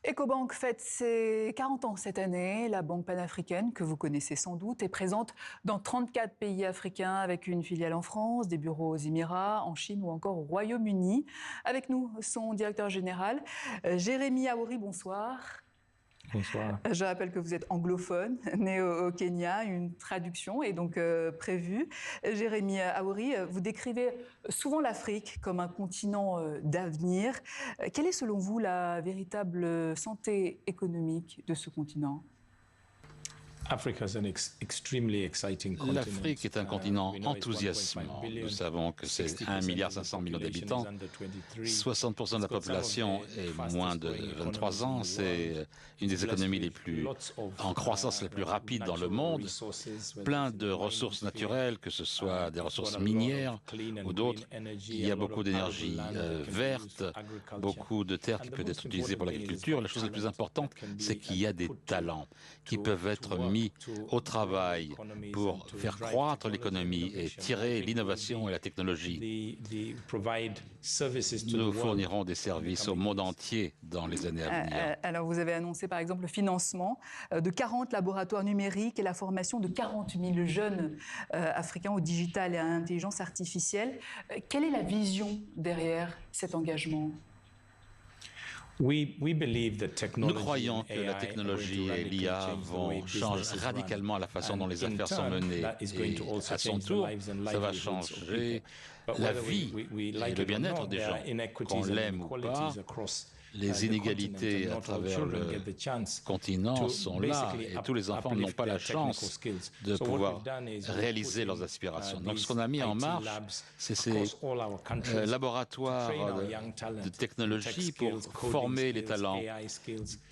Ecobank fête ses 40 ans cette année. La banque panafricaine, que vous connaissez sans doute, est présente dans 34 pays africains avec une filiale en France, des bureaux aux Émirats, en Chine ou encore au Royaume-Uni. Avec nous, son directeur général, Jérémy Aouri, bonsoir. Bonsoir. Je rappelle que vous êtes anglophone, né au Kenya. Une traduction est donc prévue. Jérémy Aouri, vous décrivez souvent l'Afrique comme un continent d'avenir. Quelle est selon vous la véritable santé économique de ce continent ? L'Afrique est un continent enthousiasmant. Nous savons que c'est 1,5 milliard d'habitants. 60% de la population est moins de 23 ans. C'est une des économies les plus en croissance les plus rapides dans le monde. Plein de ressources naturelles, que ce soit des ressources minières ou d'autres. Il y a beaucoup d'énergie verte, beaucoup de terres qui peuvent être utilisées pour l'agriculture. La chose la plus importante, c'est qu'il y a des talents qui peuvent être mis au travail pour faire croître l'économie et tirer l'innovation et la technologie. Nous fournirons des services au monde entier dans les années à venir. Alors vous avez annoncé par exemple le financement de 40 laboratoires numériques et la formation de 40 000 jeunes africains au digital et à l'intelligence artificielle. Quelle est la vision derrière cet engagement ? Nous croyons que la technologie et l'IA vont changer radicalement la façon dont les affaires sont menées. Et à son tour, ça va changer la vie et le bien-être des gens, qu'on l'aime ou pas. Les inégalités à travers le continent sont là et tous les enfants n'ont pas la chance de pouvoir réaliser leurs aspirations. Donc ce qu'on a mis en marche, c'est ces laboratoires de technologie pour former les talents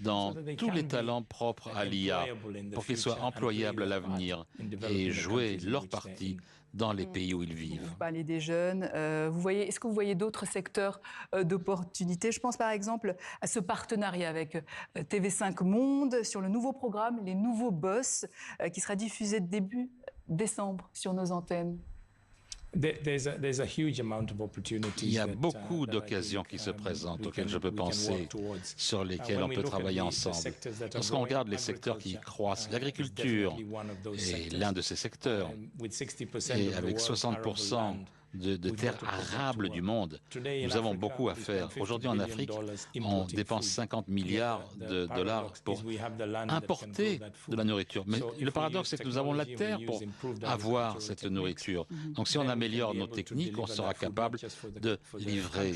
dans tous les talents propres à l'IA pour qu'ils soient employables à l'avenir et jouer leur partie dans les pays où ils vivent. Vous parlez des jeunes. Est-ce que vous voyez d'autres secteurs d'opportunités ? Je pense par exemple à ce partenariat avec TV5 Monde sur le nouveau programme Les Nouveaux Boss qui sera diffusé début décembre sur nos antennes. Il y a beaucoup d'occasions qui se présentent, auxquelles je peux penser, sur lesquelles on peut travailler ensemble. Lorsqu'on regarde les secteurs qui croissent, l'agriculture est l'un de ces secteurs. Et avec 60% de terres arables du monde, nous avons beaucoup à faire. Aujourd'hui en Afrique, on dépense 50 milliards de dollars pour importer de la nourriture. Mais le paradoxe, c'est que nous avons la terre pour avoir cette nourriture. Donc si on améliore nos techniques, on sera capable de livrer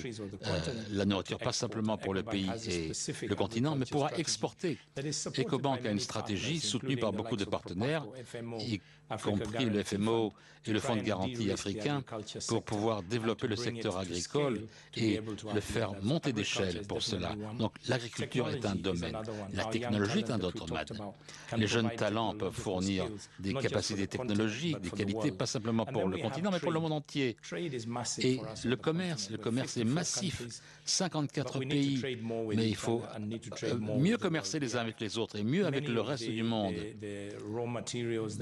la nourriture, pas simplement pour le pays et le continent, mais pour exporter. Ecobank a une stratégie soutenue par beaucoup de partenaires, y compris le FMO et le Fonds de garantie africain, pour pouvoir développer le secteur agricole et le faire monter d'échelle pour cela. Donc l'agriculture est un domaine, la technologie est un autre domaine. Les jeunes talents peuvent fournir des capacités technologiques, des qualités, pas simplement pour le continent, mais pour le monde entier. Et le commerce est massif, 54 pays, mais il faut mieux commercer les uns avec les autres et mieux avec le reste du monde.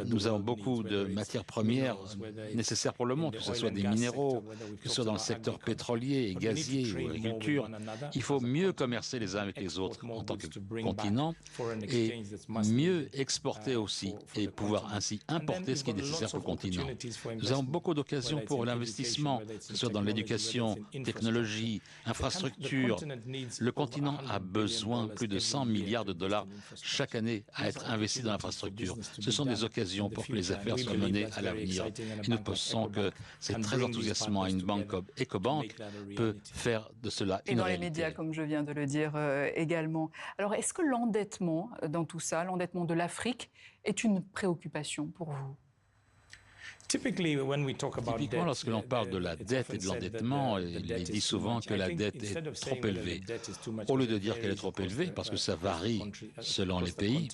Nous avons beaucoup de matières premières nécessaires pour le monde, que ce soit des minéraux, que ce soit dans le secteur pétrolier et gazier ou agriculture. Il faut mieux commercer les uns avec les autres en tant que continent et mieux exporter aussi et pouvoir ainsi importer ce qui est nécessaire pour le continent. Nous avons beaucoup d'occasions pour l'investissement, que ce soit dans l'éducation, technologie, infrastructure. Le continent a besoin de plus de 100 milliards de dollars chaque année à être investis dans l'infrastructure. Ce sont des occasions pour que les affaires soient menées à l'avenir. Et nous pensons que c'est très enthousiasmant. Une banque comme Ecobank peut faire de cela une réalité. Et dans les médias, comme je viens de le dire également. Alors, est-ce que l'endettement dans tout ça, l'endettement de l'Afrique, est une préoccupation pour vous ? Typiquement, lorsque l'on parle de la dette et de l'endettement, il dit souvent que la dette est trop élevée. Au lieu de dire qu'elle est trop élevée, parce que ça varie selon les pays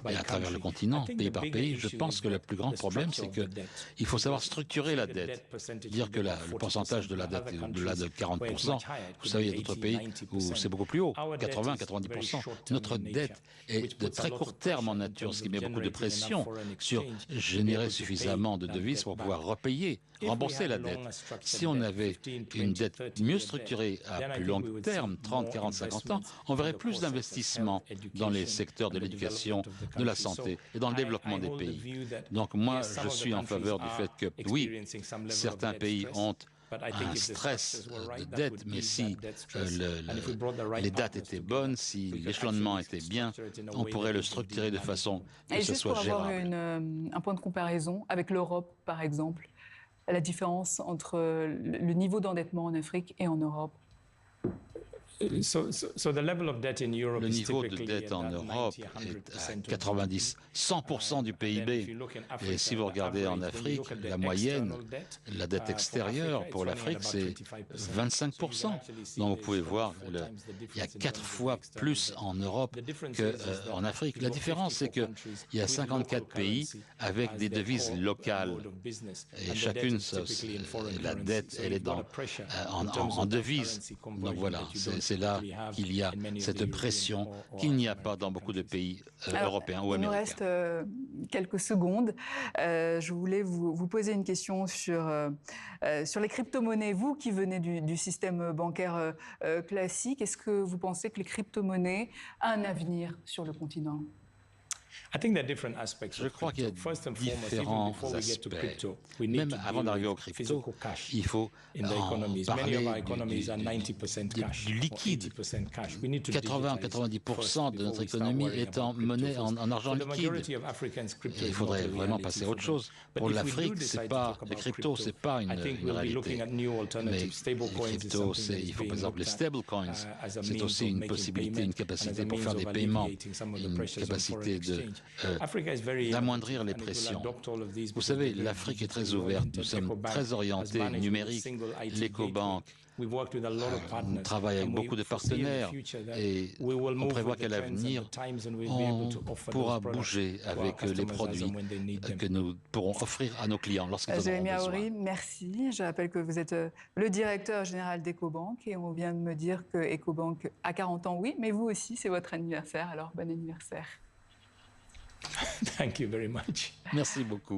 et à travers le continent, pays par pays, je pense que le plus grand problème, c'est qu'il faut savoir structurer la dette. Dire que le pourcentage de la dette est au-delà de 40%. Vous savez, il y a d'autres pays où c'est beaucoup plus haut, 80, 90%. Notre dette est de très court terme en nature, ce qui met beaucoup de pression sur générer suffisamment de devises pour pouvoir rembourser la dette. Si on avait une dette mieux structurée à plus long terme, 30, 40, 50 ans, on verrait plus d'investissements dans les secteurs de l'éducation, de la santé et dans le développement des pays. Donc moi, je suis en faveur du fait que, oui, certains pays ont un stress de dette, mais si les dates étaient bonnes, si l'échelonnement était bien, on pourrait le structurer de façon que ce soit gérable. Et juste pour avoir un point de comparaison avec l'Europe, par exemple, la différence entre le niveau d'endettement en Afrique et en Europe. Le niveau de dette en Europe est à 90, 100% du PIB. Et si vous regardez en Afrique, la moyenne, la dette extérieure pour l'Afrique, c'est 25%. Donc vous pouvez voir, il y a 4 fois plus en Europe qu'en Afrique. La différence, c'est qu'il y a 54 pays avec des devises locales. Et chacune, la dette, elle est en devises. Donc voilà, c'est là qu'il y a cette pression qu'il n'y a pas dans beaucoup de pays européens ou américains. Il nous reste quelques secondes. Je voulais vous poser une question sur les crypto-monnaies. Vous qui venez du système bancaire classique, est-ce que vous pensez que les crypto-monnaies ont un avenir sur le continent ? Je crois qu'il y a différents aspects. Même avant d'arriver au crypto, il faut parler du liquide. 80-90% de notre économie est en monnaie, en argent liquide. Et il faudrait vraiment passer à autre chose. Pour l'Afrique, les cryptos, ce n'est pas une réalité. Mais les cryptos, il faut par exemple les stablecoins. C'est aussi une possibilité, une capacité pour faire des paiements, une capacité d'amoindrir les pressions. Vous savez, l'Afrique est très ouverte, nous sommes très orientés numériques. L'écobank travaille avec beaucoup de partenaires et on prévoit qu'à l'avenir, on pourra bouger avec les produits que nous pourrons offrir à nos clients lorsqu'ils en auront Jérémy besoin. Aoury, merci. Je rappelle que vous êtes le directeur général d'EcoBank et on vient de me dire que EcoBank a 40 ans, oui, mais vous aussi, c'est votre anniversaire, alors bon anniversaire. Thank you very much. Merci beaucoup.